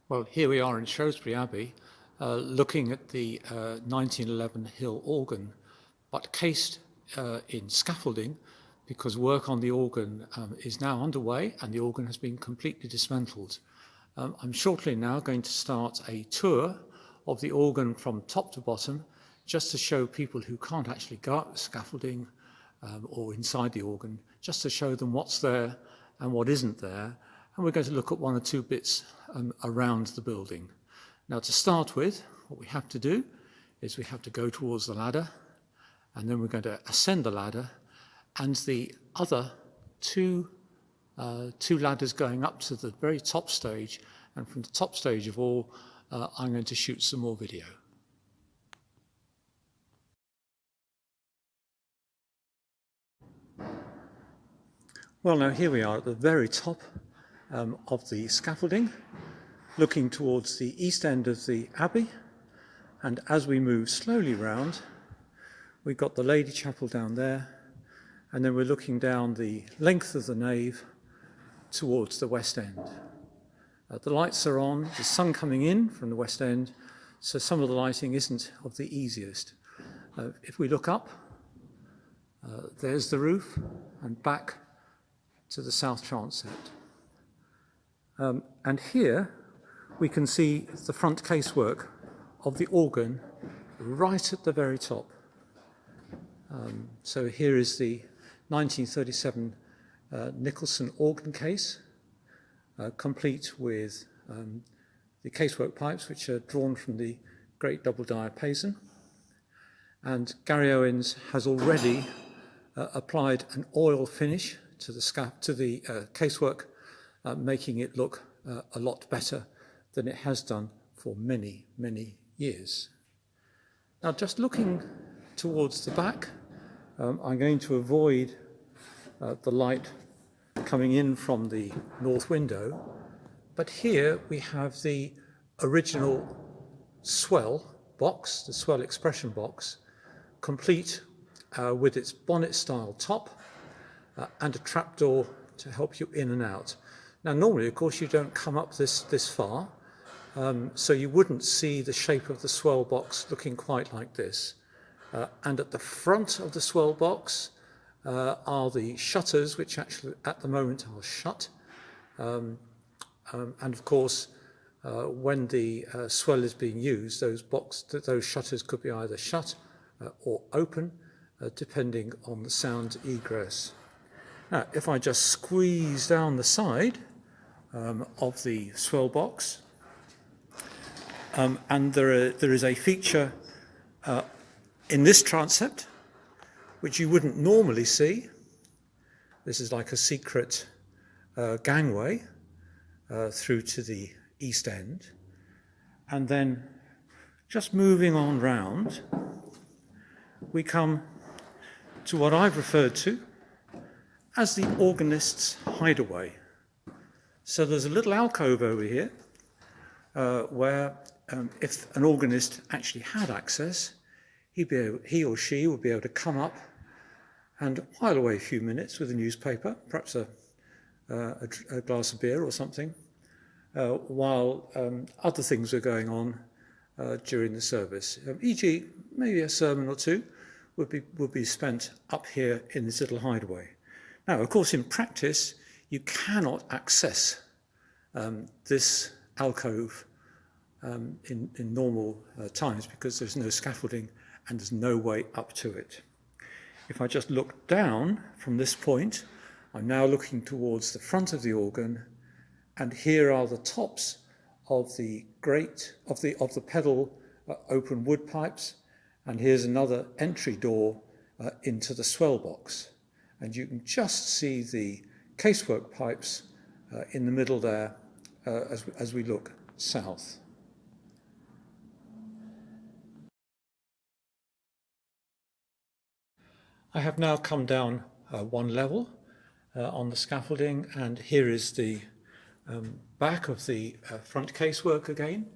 Well, here we are in Shrewsbury Abbey, looking at the 1911 Hill organ, but cased in scaffolding because work on the organ is now underway and the organ has been completely dismantled. I'm shortly now going to start a tour of the organ from top to bottom, just to show people who can't actually go up the scaffolding or inside the organ, just to show them what's there and what isn't there. And we're going to look at one or two bits around the building. Now, to start with, what we have to do is we have to go towards the ladder, and then we're going to ascend the ladder, and the other two ladders going up to the very top stage, and from the top stage of all, I'm going to shoot some more video. Well, now here we are at the very top of the scaffolding, looking towards the east end of the abbey, and as we move slowly round, we've got the Lady Chapel down there, and then we're looking down the length of the nave towards the west end. The lights are on, the sun coming in from the west end, so some of the lighting isn't of the easiest. If we look up, there's the roof, and back to the south transept. And here we can see the front casework of the organ right at the very top. So here is the 1937 Nicholson organ case, complete with the casework pipes, which are drawn from the great double diapason. And Gary Owens has already applied an oil finish to the casework, making it look a lot better than it has done for many, many years. Now, just looking towards the back, I'm going to avoid the light coming in from the north window, but here we have the original swell box, the swell expression box, complete with its bonnet-style top and a trapdoor to help you in and out. Now, normally, of course, you don't come up this far, so you wouldn't see the shape of the swell box looking quite like this. And at the front of the swell box are the shutters, which actually at the moment are shut. And of course, when the swell is being used, those shutters could be either shut or open, depending on the sound egress. Now, if I just squeeze down the side of the swell box, and there is a feature in this transept which you wouldn't normally see. This is like a secret gangway through to the east end, and then just moving on round, we come to what I've referred to as the organist's hideaway. So there's a little alcove over here where if an organist actually had access, he or she would be able to come up and while away a few minutes with a newspaper, perhaps a glass of beer or something, while other things were going on during the service. E.g., maybe a sermon or two would be spent up here in this little hideaway. Now, of course, in practice, you cannot access this alcove in normal times because there's no scaffolding and there's no way up to it. If I just look down from this point, I'm now looking towards the front of the organ, and here are the tops of the pedal open wood pipes, and here's another entry door into the swell box. And you can just see the casework pipes in the middle there as we look south. I have now come down one level on the scaffolding, and here is the back of the front casework again,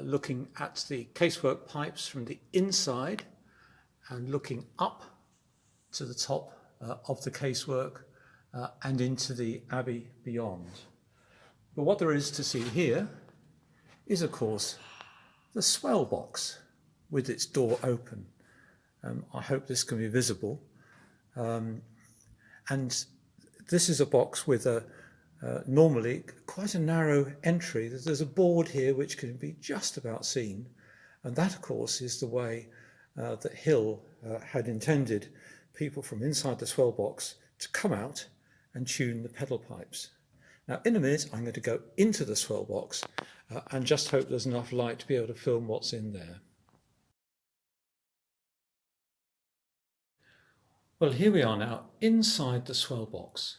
looking at the casework pipes from the inside and looking up to the top of the casework and into the abbey beyond. But what there is to see here is, of course, the swell box with its door open. I hope this can be visible. And this is a box with normally quite a narrow entry. There's a board here which can be just about seen. And that, of course, is the way that Hill had intended people from inside the swell box to come out and tune the pedal pipes. Now, in a minute, I'm going to go into the swell box and just hope there's enough light to be able to film what's in there. Well, here we are now inside the swell box.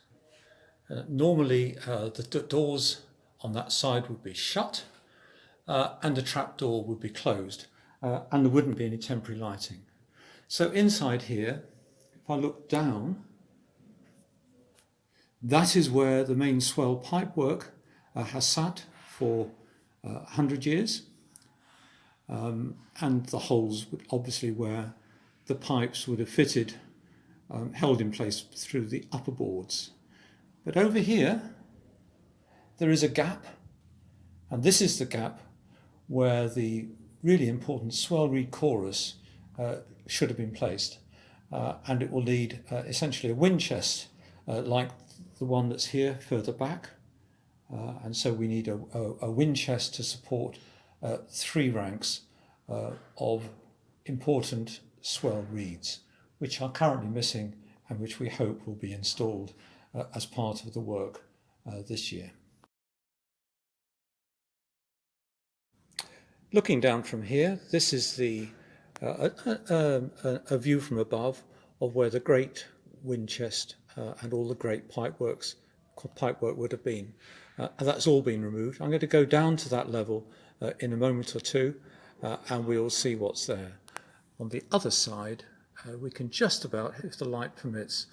Normally, the doors on that side would be shut and the trap door would be closed and there wouldn't be any temporary lighting. So inside here, if I look down, that is where the main swell pipework has sat for 100 years. And the holes would obviously where the pipes would have fitted, held in place through the upper boards. But over here, there is a gap, and this is the gap where the really important swell reed chorus should have been placed. And it will need essentially a wind chest like the one that's here further back. And so we need a wind chest to support 3 ranks of important swell reeds, which are currently missing and which we hope will be installed as part of the work this year. Looking down from here, this is the a view from above of where the great wind chest and all the great pipework would have been. And that's all been removed. I'm going to go down to that level in a moment or two and we'll see what's there. On the other side, we can just about, if the light permits,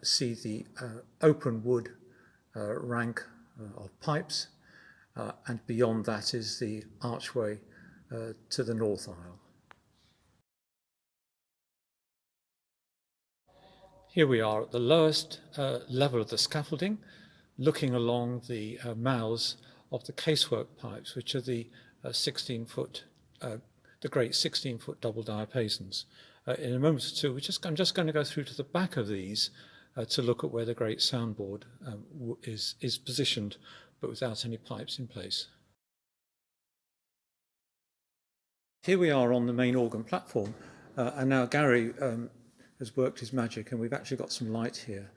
see the open wood rank of pipes, and beyond that is the archway to the north aisle. Here we are at the lowest level of the scaffolding, looking along the mouths of the casework pipes, which are the 16-foot, the great 16-foot double diapasons. In a moment or two, I'm just going to go through to the back of these to look at where the great soundboard is positioned, but without any pipes in place. Here we are on the main organ platform, and now Gary has worked his magic, and we've actually got some light here.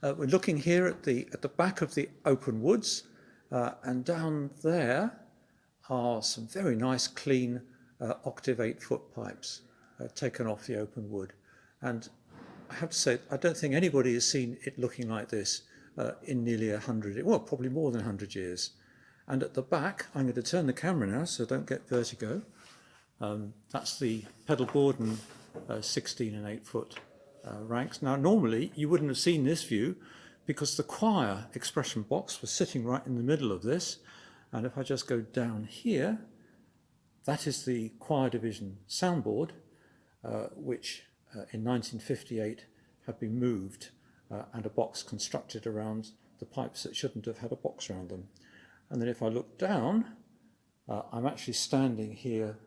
We're looking here at the back of the open woods, and down there are some very nice, clean octave 8-foot pipes taken off the open wood. And I have to say, I don't think anybody has seen it looking like this in nearly 100, well, probably more than 100 years. And at the back, I'm going to turn the camera now, so don't get vertigo. That's the pedal board and 16 and 8-foot ranks. Now, normally you wouldn't have seen this view because the choir expression box was sitting right in the middle of this. And if I just go down here, that is the choir division soundboard, which in 1958 had been moved and a box constructed around the pipes that shouldn't have had a box around them. And then if I look down, I'm actually standing here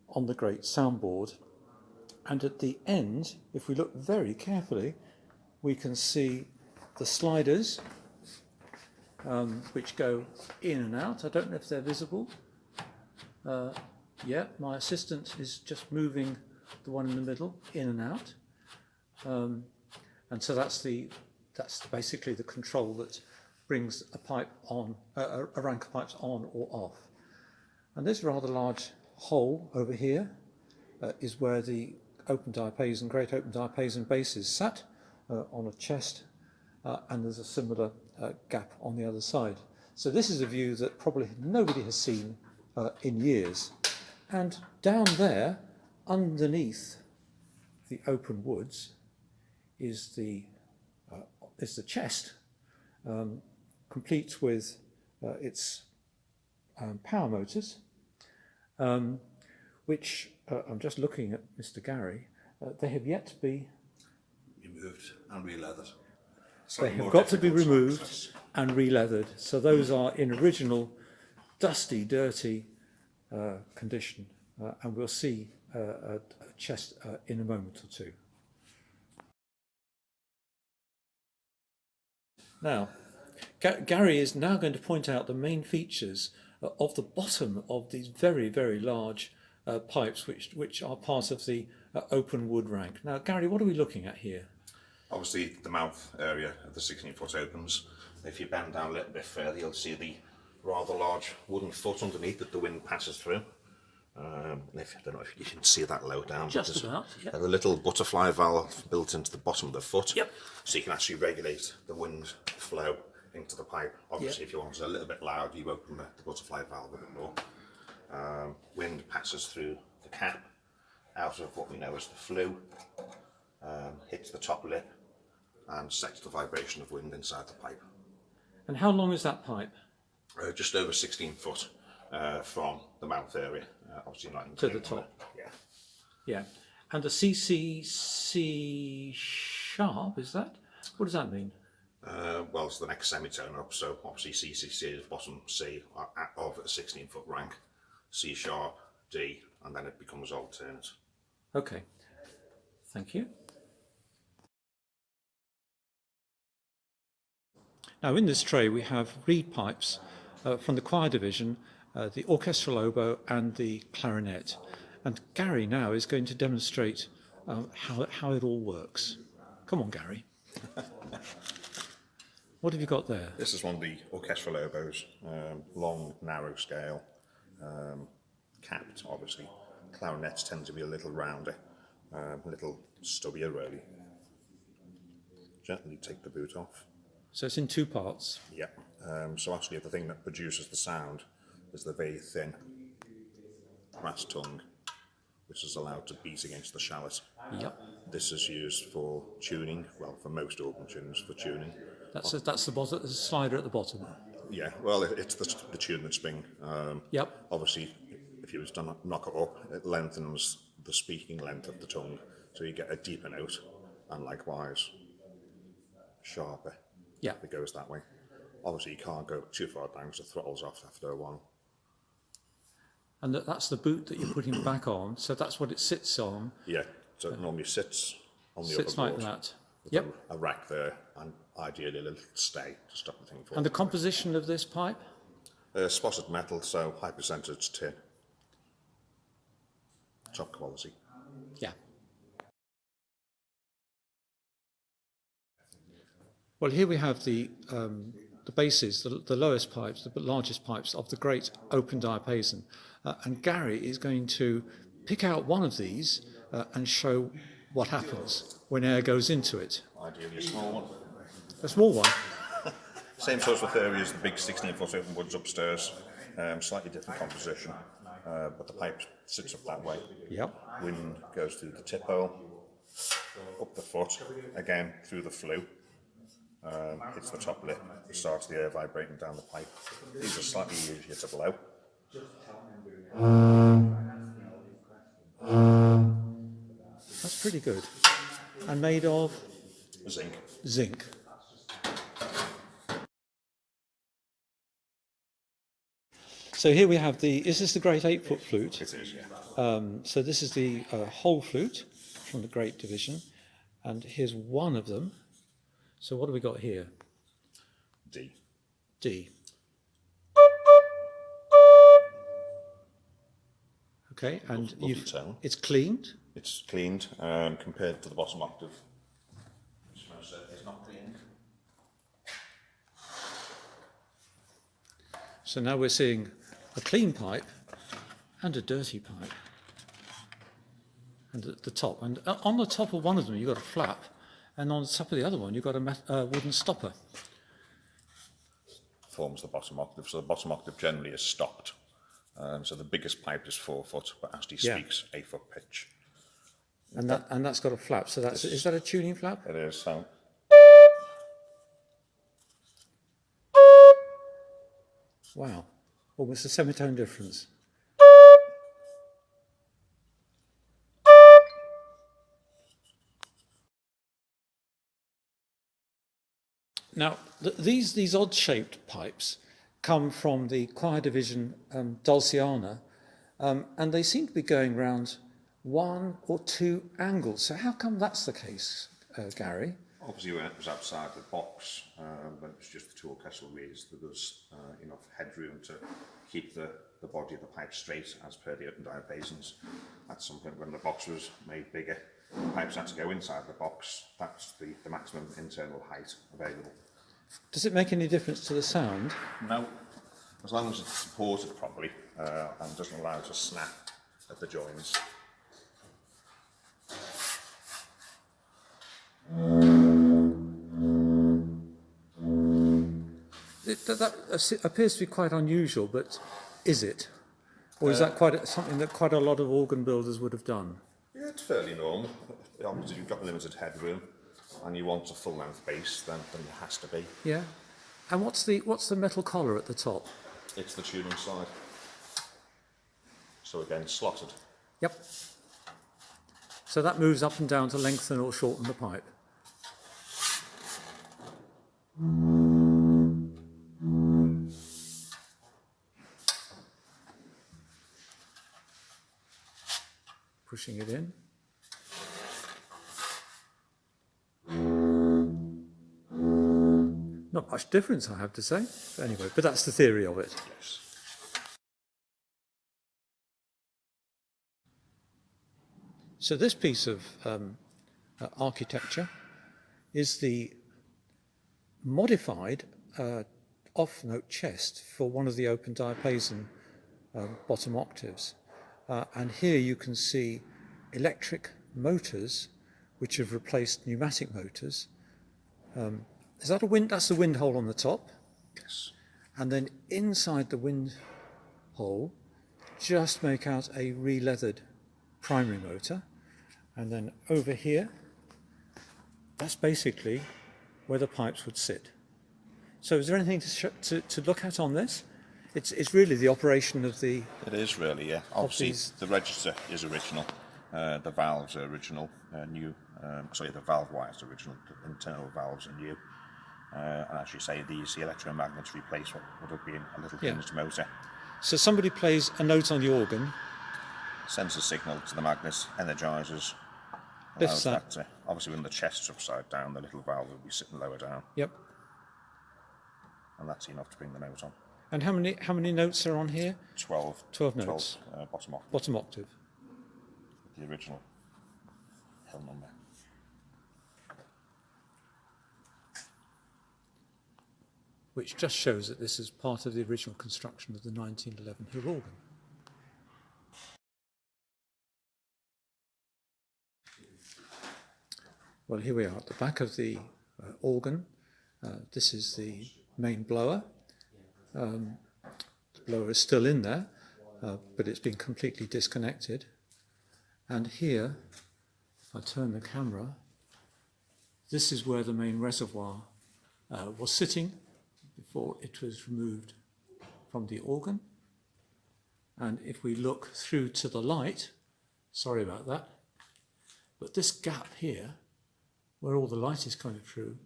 on the great soundboard, and at the end, if we look very carefully, we can see the sliders which go in and out. I don't know if they're visible. Yeah, my assistant is just moving the one in the middle in and out, and so that's basically the control that brings a pipe on, a rank of pipes on or off. And this rather large hole over here is where the open diapason, great open diapason bases sat on a chest, and there's a similar gap on the other side. So this is a view that probably nobody has seen in years. And down there, underneath the open woods, is the chest, complete with its power motors, which I'm just looking at Mr. Gary. They have yet to be removed and re-leathered. They have got to be removed and re-leathered. So those are in original dusty, dirty condition, and we'll see a chest in a moment or two. Now, Gary is now going to point out the main features of the bottom of these very, very large pipes, which are part of the open wood rank. Now, Gary, what are we looking at here? Obviously, the mouth area of the 16-foot opens. If you bend down a little bit further, you'll see the rather large wooden foot underneath that the wind passes through. I don't know if you can see that low down. Just about, yeah. A little butterfly valve built into the bottom of the foot. Yep. So you can actually regulate the wind flow into the pipe. Obviously, Yep. if you want it a little bit loud, you open the butterfly valve a bit more. Wind passes through the cap, out of what we know as the flue, hits the top lip, and sets the vibration of wind inside the pipe. And how long is that pipe? Just over 16 foot from the mouth area, obviously not in To the top. Yeah. Yeah. And the CCC sharp, is that? What does that mean? Well, it's the next semitone up, so obviously CCC is bottom C of a 16-foot rank, C sharp, D, and then it becomes alternate. Okay. Thank you. Now, in this tray, we have reed pipes from the choir division, the orchestral oboe, and the clarinet. And Gary now is going to demonstrate how it all works. Come on, Gary. What have you got there? This is one of the orchestral oboes, long, narrow scale, capped, obviously. Clarinets tend to be a little rounder, a little stubbier, really. Gently take the boot off. So it's in two parts. Yeah. So actually, the thing that produces the sound is the very thin brass tongue, which is allowed to beat against the shallot. Yep. This is used for tuning, well, for most organ tunes, for tuning. That's the bottom. There's a slider at the bottom. Yeah, well, it's the tune that's being. Yep. Obviously, if you was to knock it up, it lengthens the speaking length of the tongue, so you get a deeper note, and likewise, sharper. Yeah. It goes that way. Obviously, you can't go too far down because the throttle's off after a while. And that's the boot that you're putting back on. So that's what it sits on. Yeah, so it normally sits on the Sits upper like board that. with Yep. a rack there, and ideally a little stay to stop the thing falling. And the composition of this pipe? Spotted metal, so high percentage tin. Top quality. Yeah. Well, here we have the bases, the lowest pipes, the largest pipes of the great open diapason. And Gary is going to pick out one of these and show what happens when air goes into it. Ideally a small one. A small one. Same sort of theory as the big 16-foot open woods upstairs. Slightly different composition, but the pipe sits up that way. Yep. Wind goes through the tip hole, up the foot, again through the flue. Hits the top lip, starts the air vibrating down the pipe. These are slightly easier to blow. That's pretty good. And made of? Zinc. Zinc. So here we have is this the great 8-foot flute? It is, yeah. So this is the whole flute from the great division. And here's one of them. So what have we got here? D. D. Okay, and Lovely tone. it's cleaned. It's cleaned compared to the bottom octave. It's not cleaned. So now we're seeing a clean pipe and a dirty pipe. And at the top, and on the top of one of them you've got a flap, and on the top of the other one you've got a wooden stopper. Forms the bottom octave, so the bottom octave generally is stopped. So the biggest pipe is 4 foot, but actually speaks 8-foot pitch. And that's got a flap. So is that a tuning flap? It is. So Wow, almost a semitone difference. Now, these odd-shaped pipes, come from the choir division Dulciana, and they seem to be going round one or two angles. So how come that's the case, Gary? Obviously, when it was outside the box, when it was just the tool kettle raised, there was enough headroom to keep the body of the pipe straight as per the open diapasons. At some point, when the box was made bigger, the pipes had to go inside the box. That's the maximum internal height available. Does it make any difference to the sound? No, as long as it's supported properly and doesn't allow it to snap at the joins. That appears to be quite unusual, but is it? Or is that something that quite a lot of organ builders would have done? Yeah, it's fairly normal. Obviously, you've got limited headroom and you want a full length base, then it has to be. Yeah. And what's the metal collar at the top? It's the tuning side. So again, slotted. Yep. So that moves up and down to lengthen or shorten the pipe. Pushing it in. Not much difference, I have to say. But anyway, but that's the theory of it. Yes. So this piece of architecture is the modified off-note chest for one of the open diapason bottom octaves. And here you can see electric motors which have replaced pneumatic motors. Is that a wind? That's the wind hole on the top. Yes. And then inside the wind hole, just make out a re-leathered primary motor. And then over here, that's basically where the pipes would sit. So is there anything to look at on this? It's really the operation of the... It is really, yeah. Obviously, the register is original. The valves are original, the valve wires are original, the internal valves are new. And as you say, the electromagnets replace what would have been a little hinged motor. So somebody plays a note on the organ, sends a signal to the magnets, energises. lifts that. Obviously, when the chest's upside down, the little valve will be sitting lower down. Yep. And that's enough to bring the note on. And how many notes are on here? 12. 12 notes. 12 bottom octave. Bottom octave. The original hill number. Which just shows that this is part of the original construction of the 1911 hill organ. Well, here we are at the back of the organ. This is the main blower. The blower is still in there, but it's been completely disconnected. And here, if I turn the camera, this is where the main reservoir was sitting before it was removed from the organ. And if we look through to the light, sorry about that, but this gap here, where all the light is coming through,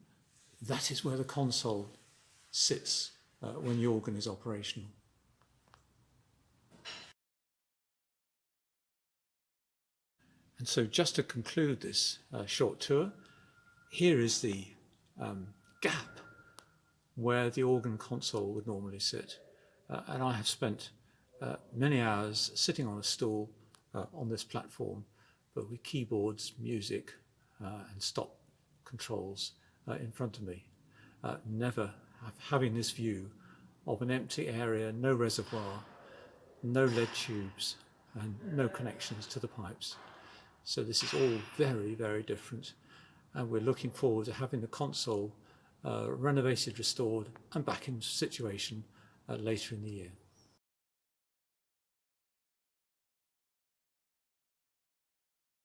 that is where the console sits when the organ is operational. And so just to conclude this short tour, here is the gap where the organ console would normally sit. And I have spent many hours sitting on a stool on this platform, but with keyboards, music, and stop controls in front of me. Never having this view of an empty area, no reservoir, no lead tubes, and no connections to the pipes. So this is all very, very different. And we're looking forward to having the console renovated, restored, and back in situation later in the year.